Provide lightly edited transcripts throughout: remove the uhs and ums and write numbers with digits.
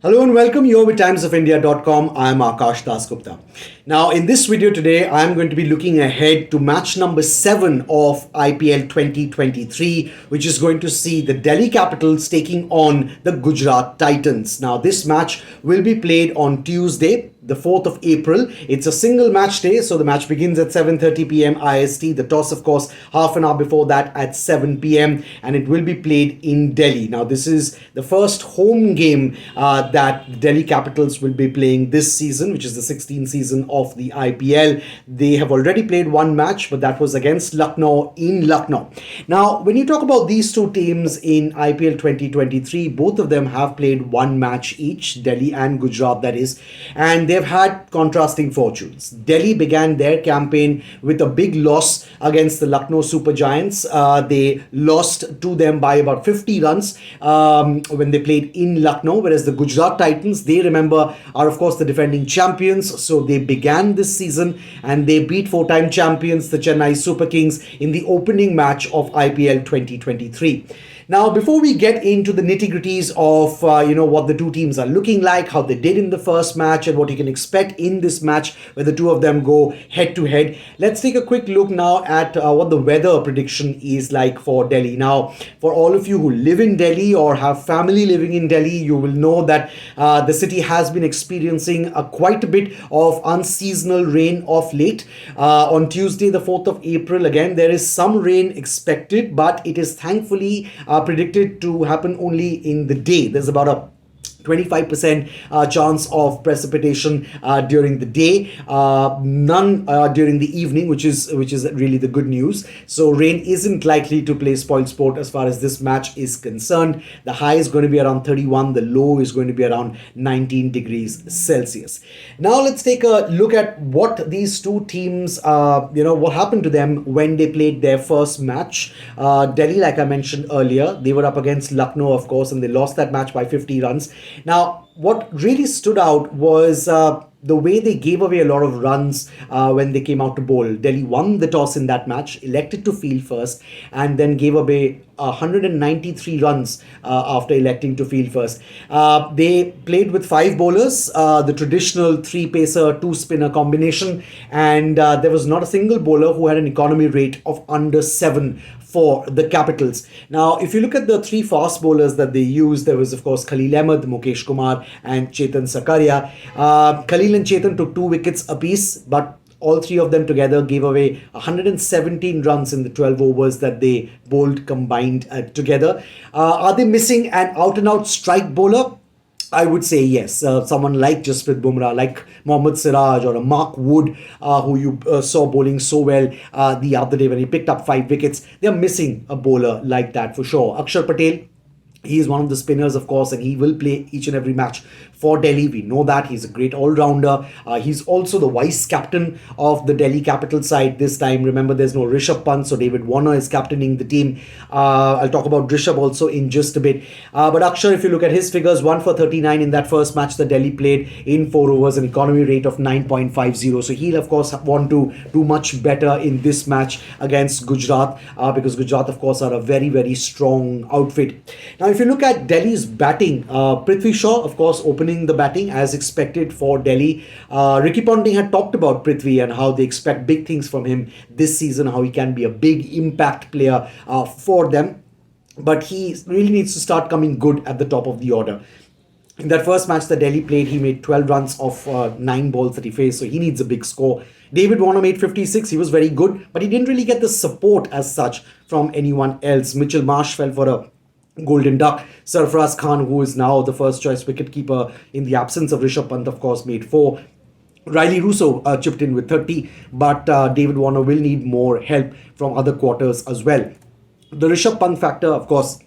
Hello and welcome. You're with timesofIndia.com. I'm Akash Dasgupta. Now, in this video today, I'm going to be looking ahead to match number 7 of IPL 2023, which is going to see the Delhi Capitals taking on the Gujarat Titans. Now, this match will be played on Tuesday, the 4th of April. It's a single match day, so the match begins at 7:30 p.m. IST. The toss, of course, half an hour before that at 7 p.m. and it will be played in Delhi. Now, this is the first home game that the Delhi Capitals will be playing this season, which is the 16th season of the IPL. They have already played one match, but that was against Lucknow in Lucknow. Now, when you talk about these two teams in IPL 2023, both of them have played one match each, Delhi and Gujarat, that is, and they've had contrasting fortunes. Delhi began their campaign with a big loss against the Lucknow Super Giants. They lost to them by about 50 runs when they played in Lucknow, whereas the Gujarat Titans, they remember, are of course the defending champions. So they began this season and they beat four-time champions, the Chennai Super Kings, in the opening match of IPL 2023. Now, before we get into the nitty-gritties of what the two teams are looking like, how they did in the first match, and what you can expect in this match where the two of them go head-to-head, let's take a quick look now at what the weather prediction is like for Delhi. Now, for all of you who live in Delhi or have family living in Delhi, you will know that the city has been experiencing quite a bit of unseasonal rain of late. On Tuesday, the 4th of April, again, there is some rain expected, but it is thankfully predicted to happen only in the day. There's about a 25% chance of precipitation during the day, none during the evening, which is really the good news. So rain isn't likely to play spoil sport as far as this match is concerned. The high is going to be around 31, the low is going to be around 19 degrees Celsius. Now let's take a look at what these two teams, what happened to them when they played their first match. Delhi, like I mentioned earlier, they were up against Lucknow, of course, and they lost that match by 50 runs. Now, what really stood out was the way they gave away a lot of runs when they came out to bowl. Delhi won the toss in that match, elected to field first, and then gave away 193 runs after electing to field first. They played with 5 bowlers, the traditional 3-pacer, 2-spinner combination, and there was not a single bowler who had an economy rate of under 7 for the Capitals. Now, if you look at the 3 fast bowlers that they used, there was, of course, Khalil Ahmed, Mukesh Kumar, and Chetan Sakaria. Khalil and Chetan took 2 wickets apiece, but all 3 of them together gave away 117 runs in the 12 overs that they bowled combined together. Are they missing an out-and-out strike bowler? I would say yes. Someone like Jasprit Bumrah, like Mohammad Siraj, or a Mark Wood, who you saw bowling so well the other day when he picked up 5 wickets. They're missing a bowler like that for sure. Akshar Patel, he is one of the spinners, of course, and he will play each and every match for Delhi. We know that. He's a great all-rounder. He's also the vice captain of the Delhi Capital side this time. Remember, there's no Rishabh Pant, so David Warner is captaining the team. I'll talk about Rishabh also in just a bit. But Akshar, if you look at his figures, 1 for 39 in that first match that Delhi played in 4 overs, an economy rate of 9.50. So he'll, of course, want to do much better in this match against Gujarat because Gujarat, of course, are a very, very strong outfit. Now, if you look at Delhi's batting, Prithvi Shaw, of course, opening the batting as expected for Delhi. Ricky Ponting had talked about Prithvi and how they expect big things from him this season, how he can be a big impact player for them. But he really needs to start coming good at the top of the order. In that first match that Delhi played, he made 12 runs off 9 balls that he faced, so he needs a big score. David Warner made 56, he was very good, but he didn't really get the support as such from anyone else. Mitchell Marsh fell for a golden duck. Sarfaraz Khan, who is now the first choice wicketkeeper in the absence of Rishabh Pant, of course, made 4. Riley Russo chipped in with 30, but David Warner will need more help from other quarters as well. The Rishabh Pant factor, of course,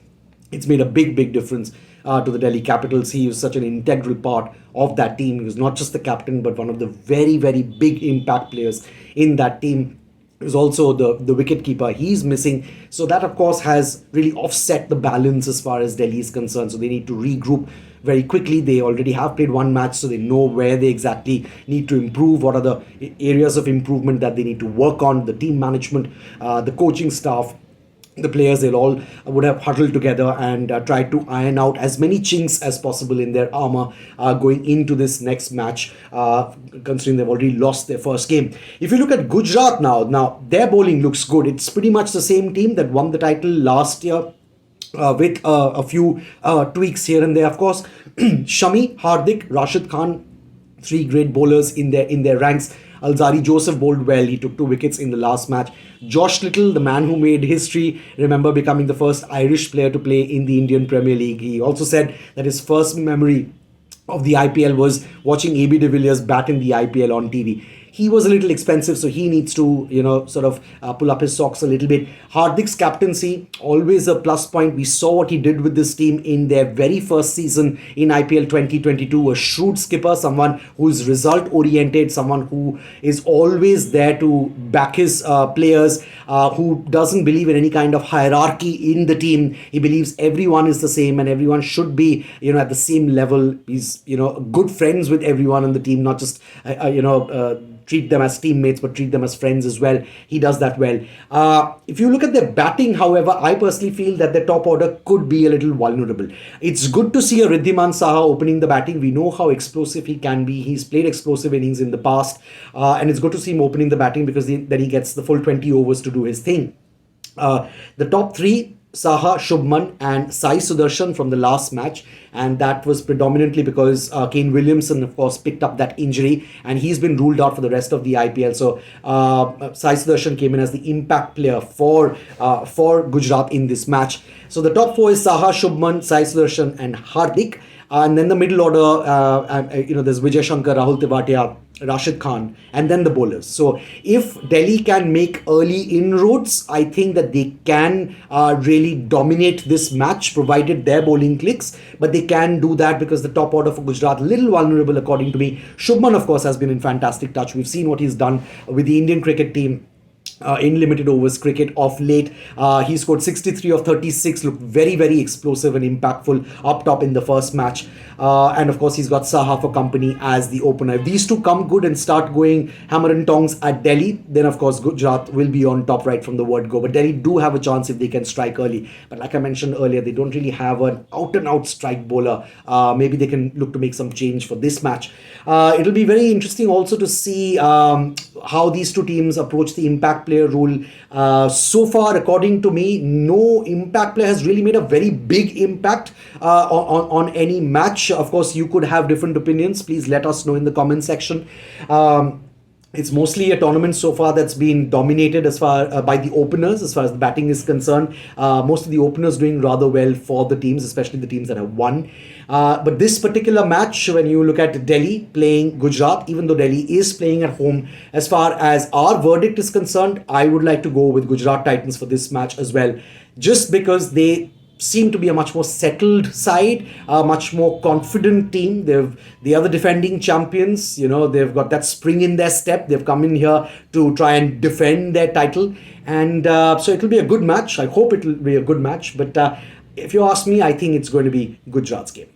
it's made a big, big difference to the Delhi Capitals. He was such an integral part of that team. He was not just the captain, but one of the very, very big impact players in that team. Is also the wicket keeper. He's missing. So that, of course, has really offset the balance as far as Delhi is concerned. So they need to regroup very quickly. They already have played one match, so they know where they exactly need to improve, what are the areas of improvement that they need to work on, the team management, the coaching staff, the players, they'll all would have huddled together and tried to iron out as many chinks as possible in their armor going into this next match, considering they've already lost their first game. If you look at Gujarat now their bowling looks good. It's pretty much the same team that won the title last year, with a few tweaks here and there, of course. Shami, Hardik, Rashid Khan, three great bowlers in their ranks. Alzari Joseph bowled well. He took 2 wickets in the last match. Josh Little, the man who made history, remember becoming the first Irish player to play in the Indian Premier League. He also said that his first memory of the IPL was watching AB de Villiers bat in the IPL on TV. He was a little expensive, so he needs to, sort of pull up his socks a little bit. Hardik's captaincy, always a plus point. We saw what he did with this team in their very first season in IPL 2022. A shrewd skipper, someone who is result-oriented, someone who is always there to back his players, who doesn't believe in any kind of hierarchy in the team. He believes everyone is the same and everyone should be, at the same level. He's, good friends with everyone on the team, not just, treat them as teammates, but treat them as friends as well. He does that well. If you look at their batting, however, I personally feel that their top order could be a little vulnerable. It's good to see a Riddhiman Saha opening the batting. We know how explosive he can be. He's played explosive innings in the past, and it's good to see him opening the batting because then he gets the full 20 overs to do his thing. The top three, Saha, Shubman and Sai Sudarshan from the last match, and that was predominantly because Kane Williamson, of course, picked up that injury and he's been ruled out for the rest of the IPL. So Sai Sudarshan came in as the impact player for Gujarat in this match. So the top four is Saha, Shubman, Sai Sudarshan and Hardik. And then the middle order, there's Vijay Shankar, Rahul Tewatia, Rashid Khan, and then the bowlers. So if Delhi can make early inroads, I think that they can really dominate this match, provided their bowling clicks. But they can do that because the top order for Gujarat, little vulnerable according to me. Shubman, of course, has been in fantastic touch. We've seen what he's done with the Indian cricket team. In limited overs cricket of late. He scored 63 of 36, looked very, very explosive and impactful up top in the first match. And of course, he's got Saha for company as the opener. If these two come good and start going hammer and tongs at Delhi, then of course Gujarat will be on top right from the word go. But Delhi do have a chance if they can strike early. But like I mentioned earlier, they don't really have an out-and-out strike bowler. Maybe they can look to make some change for this match. It'll be very interesting also to see how these two teams approach the impact player rule. So far, according to me, no impact player has really made a very big impact on any match. Of course, you could have different opinions. Please let us know in the comment section. It's mostly a tournament so far that's been dominated as far by the openers, as far as the batting is concerned. Most of the openers doing rather well for the teams, especially the teams that have won. But this particular match, when you look at Delhi playing Gujarat, even though Delhi is playing at home, as far as our verdict is concerned, I would like to go with Gujarat Titans for this match as well, just because they seem to be a much more settled side, a much more confident team. They are the defending champions. They've got that spring in their step. They've come in here to try and defend their title, and so it'll be a good match. I hope it'll be a good match. But if you ask me, I think it's going to be Gujarat's game.